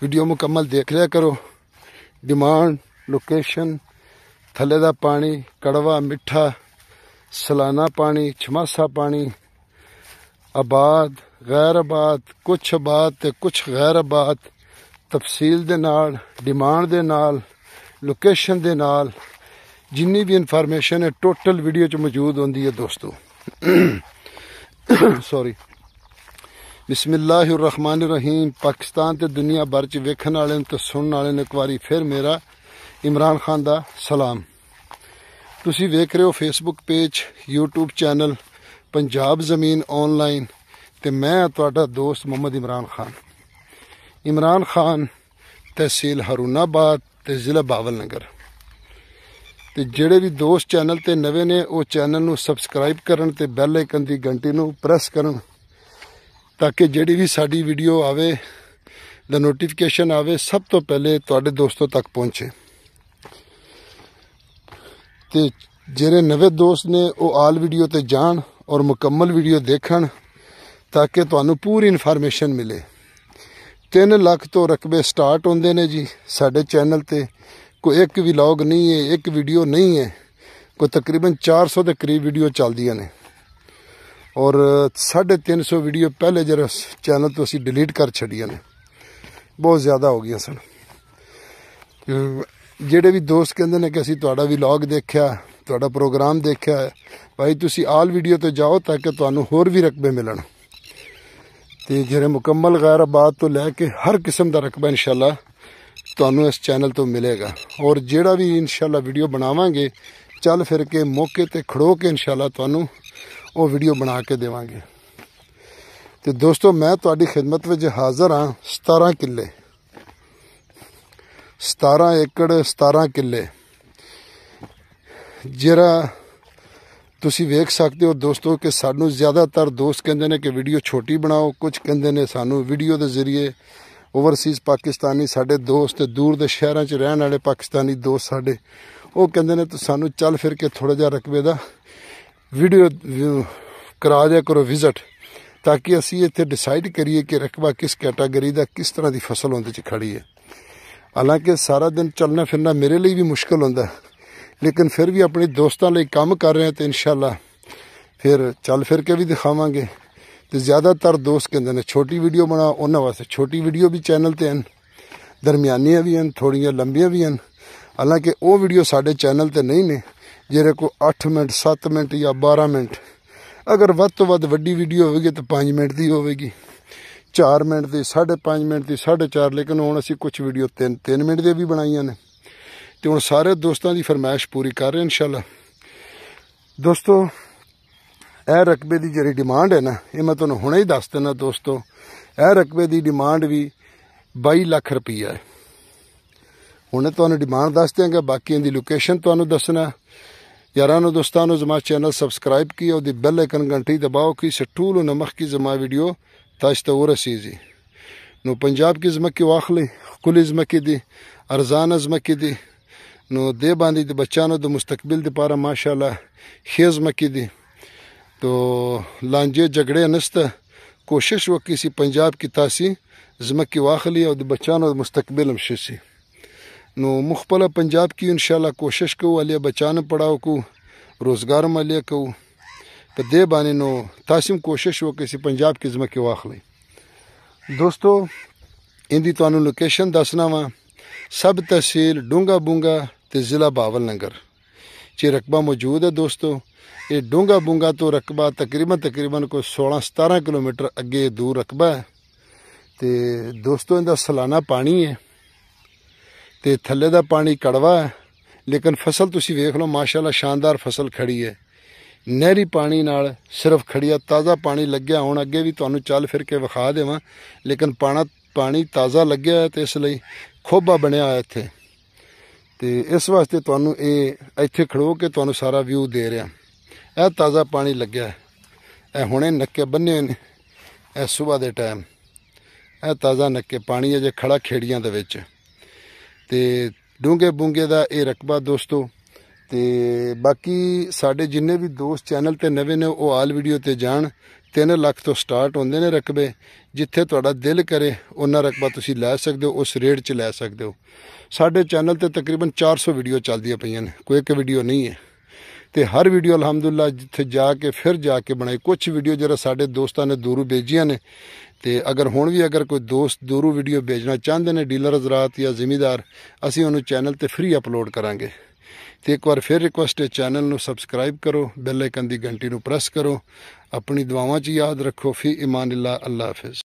Video मुकम्मल देख लिया करो। डिमांड, लोकेशन, थले दा पानी, कड़वा मिठा, सलाना पानी, छमासा पानी, आबाद, गैर आबाद, कुछ आबाद ते कुछ गैर आबाद, तफसील दे नाल, डिमांड दे नाल, लोकेशन दे नाल जिन्नी भी इनफॉर्मेशन है टोटल वीडियो च मौजूद होंदी है दोस्तों। सॉरी। बिस्मिल्लाहिर्रहमानिर्रहीम। पाकिस्तान ते दुनिया भर च वेखण वाले ते सुनने वाले ने एक बारी फिर मेरा इमरान खान दा सलाम। तुसी वेख रहे हो Facebook page, YouTube channel Punjab ज़मीन ऑनलाइन ते मैं तुहाडा दोस्त मोहम्मद इमरान खान तहसील हरूनाबाद ते ज़िला बावल नगर। ते जेड़े भी दोस्त चैनल ते नवे ने वो चैनल नू सबसक्राइब करन ते बैल आइकन दी घंटी नू प्रेस करन ताकि जेड़ी भी साडी वीडियो आवे दा नोटिफिकेशन आवे सब तो पहले तुहाडे दोस्तों तक पहुंचे। ते जेड़े नवे दोस्त ने वो आल वीडियो ते जान और मुकम्मल वीडियो देखन ताकि तुहानू पूरी इनफॉर्मेशन मिले। 3 लाख तो रकबे स्टार्ट होंदे ने जी साडे चैनल ते। कोई एक व्लॉग नहीं है, एक वीडियो नहीं है, कोई तकरीबन 400 के करीब वीडियो चलदियां ने और 350 वीडियो पहले जरा चैनल तो असी डिलीट कर छड़ियां ने, बहुत ज़्यादा हो गया सन। जेड़े भी दोस्त कहंदे ने कि असी तुहाडा व्लॉग देखा, तुहाडा प्रोग्राम देखा है, भाई तुसी आल वीडियो ते जाओ ताकि तुहानू होर भी रकबे मिलन। ते जेड़े मुकम्मल गैर आबाद तो लैके हर किस्म का रकबा इंशाल्लाह तुहानू इस चैनल तो मिलेगा। और जेड़ा भी इंशाल्लाह वीडियो बनावांगे चल फिर के मौके ते खड़ो के इंशाल्लाह तुहानू वो वीडियो बना के देवांगे। तो दोस्तों मैं तुहाडी खिदमत विच हाज़र हाँ। 17 किले, 17 एकड़ 17 किले जरा तुसी वेख सकते हो दोस्तों कि सानू ज़्यादातर दोस्त कहंदे ने कि वीडियो छोटी बनाओ, कुछ कहंदे ने सानू वीडियो के जरिए ओवरसीज़ पाकिस्तानी साडे दोस्त दूर दे शहरां च रहण वाले पाकिस्तानी दोस्त साडे वो कहंदे ने तो सानू चल फिर के थोड़ा जिहा रकबे दा वीडियो करा दिया करो विजिट ताकि असी इत्थे डिसाइड करिए कि रकबा किस कैटागरी दा किस तरह की फसल उहदे च खड़ी है। हालांकि सारा दिन चलना फिरना मेरे लिए भी मुश्किल होंदा है, लेकिन फिर भी अपने दोस्तों लिए काम कर रहे हैं तो इंशाल्लाह फिर चल फिर के भी दिखावांगे। तो ज़्यादातर दोस्त कहते हैं छोटी वीडियो बनाओ, उन्होंने वास्ते छोटी वीडियो भी चैनल ते हैं, दरमियानियां भी हैं, थोड़ियां लंबियां भी हैं। हालांकि वो वीडियो साडे चैनल ते नहीं ने जेरे को 8 मिनट 7 मिनट या 12 मिनट, अगर वध तो वध वड्डी वीडियो होगी तो 5 मिनट की होगी, 4 मिनट की, 5.5 मिनट की, 4.5। लेकिन हुण असीं कुछ वीडियो 3 मिनट दी भी बनाईयां ने। तो हुण सारे दोस्तों की फरमाइश पूरी कर रहे हैं इंशाल्लाह। दोस्तों यह रकबे की जी डिमांड है ना, ये मैं तुहानूं हुणे ही दस देना दोस्तों। यह रकबे की डिमांड भी 22 लाख रुपया है। हुणे तुहानूं डिमांड दस देंगे, बाकी इहदी लोकेशन तुहानूं दसना। यारानो दोस्तानो जमा चैनल सब्सक्राइब की और बेल आइकन घंटी दबाओ कि सटूल नमक की जमा वीडियो ताज तो रसीजी नो पंजाब की जमक की वाखली कुल जमकी दी अरजान जमकी दी नो दे बांधी दे बच्चानो दो मुस्तकबिल दे पारा माशाल्लाह खेज मकी दी। तो लांजे झगड़े अनस्त कोशिश वो किसी पंजाब की तासी जमक की वाखली और बच्चानो मुस्तकबिल हमशी नो मुख्तलिफ पंजाब की इंशाल्लाह कोशिश को वालिया बचाने पड़ाओ को रोज़गार मालिया को तो दे बाने नो तासिम कोशिश हो किसी पंजाब की जमा के वाखली। दोस्तों इंदी तुहानू लोकेशन दसना वा, सब तहसील डूंगा बूंगा ते ज़िला बावल नगर च रकबा मौजूद है। दोस्तों ये डूंगा बूंगा तो रकबा तकरीबन कोई 16-17 किलोमीटर अगे दूर रकबा है। तो दोस्तों इनका सालाना पानी है ते थल्ले दा पानी कड़वा है, लेकिन फसल तुसी वेख लो माशाल्लाह शानदार फसल खड़ी है। नहरी पानी नाल सिर्फ खड़िया ताज़ा पानी लग्या। हुण अगे भी तुहानू चल फिर के विखा देवां, लेकिन पानी ताज़ा लग्या है तो इसलिए खोबा बनया है इत्थे। तो इस वास्ते तुहानू इत्थे खड़ो के तुहानू सारा व्यू दे रहा। यह ताज़ा पानी लग्या है, यह हुणे नक्के बन्ने ने, यह सुबह के टाइम यह ताज़ा नक्के पानी है जे खड़ा खेड़ियां दे विच। ते डूंगे बूंगे दा ये रकबा दोस्तों। ते बाकी साडे जिन्ने भी दोस्त चैनल ते नवे ने वो आल वीडियो ते जान 3 ਲੱਖ ਤੋਂ ਸਟਾਰਟ ਹੁੰਦੇ ਨੇ ਰਕਬੇ। ਜਿੱਥੇ ਤੁਹਾਡਾ ਦਿਲ ਕਰੇ ਉਹਨਾਂ ਰਕਬਾ ਤੁਸੀਂ ਲੈ ਸਕਦੇ ਹੋ, ਉਸ ਰੇਟ 'ਚ ਲੈ ਸਕਦੇ ਹੋ। ਸਾਡੇ ਚੈਨਲ ਤੇ ਤਕਰੀਬਨ 400 ਵੀਡੀਓ ਚੱਲਦੀਆਂ ਪਈਆਂ ਨੇ, ਕੋਈ ਇੱਕ ਵੀਡੀਓ ਨਹੀਂ ਹੈ। ਤੇ ਹਰ ਵੀਡੀਓ ਅਲਹਮਦੁਲਿਲਾ ਜਿੱਥੇ ਜਾ ਕੇ ਫਿਰ ਜਾ ਕੇ ਬਣਾਈ। ਕੁਛ ਵੀਡੀਓ ਜਿਹੜਾ ਸਾਡੇ ਦੋਸਤਾਂ ਨੇ ਦੂਰੋਂ ਭੇਜੀਆਂ ਨੇ, ਤੇ ਅਗਰ ਹੁਣ ਵੀ ਅਗਰ ਕੋਈ ਦੋਸਤ ਦੂਰੋਂ ਵੀਡੀਓ ਭੇਜਣਾ ਚਾਹੁੰਦੇ ਨੇ, ਡੀਲਰ ਹਜ਼ਰਾਤ ਜਾਂ ਜ਼ਿਮੀਦਾਰ, ਅਸੀਂ ਉਹਨੂੰ ਚੈਨਲ ਤੇ ਫ੍ਰੀ ਅਪਲੋਡ ਕਰਾਂਗੇ। ਤੇ ਇੱਕ ਵਾਰ ਫਿਰ ਰਿਕੁਐਸਟ ਹੈ, ਚੈਨਲ ਨੂੰ ਸਬਸਕ੍ਰਾਈਬ ਕਰੋ, ਬੈਲ ਆਈਕਨ ਦੀ ਘੰਟੀ ਨੂੰ ਪ੍ਰੈਸ ਕਰੋ। ਆਪਣੀ ਦੁਆਵਾਂ 'ਚ ਯਾਦ ਰੱਖੋ। ਫੀ ਇਮਾਨਿल्लाह। ਅੱਲਾ ਹਾਫਿਜ਼।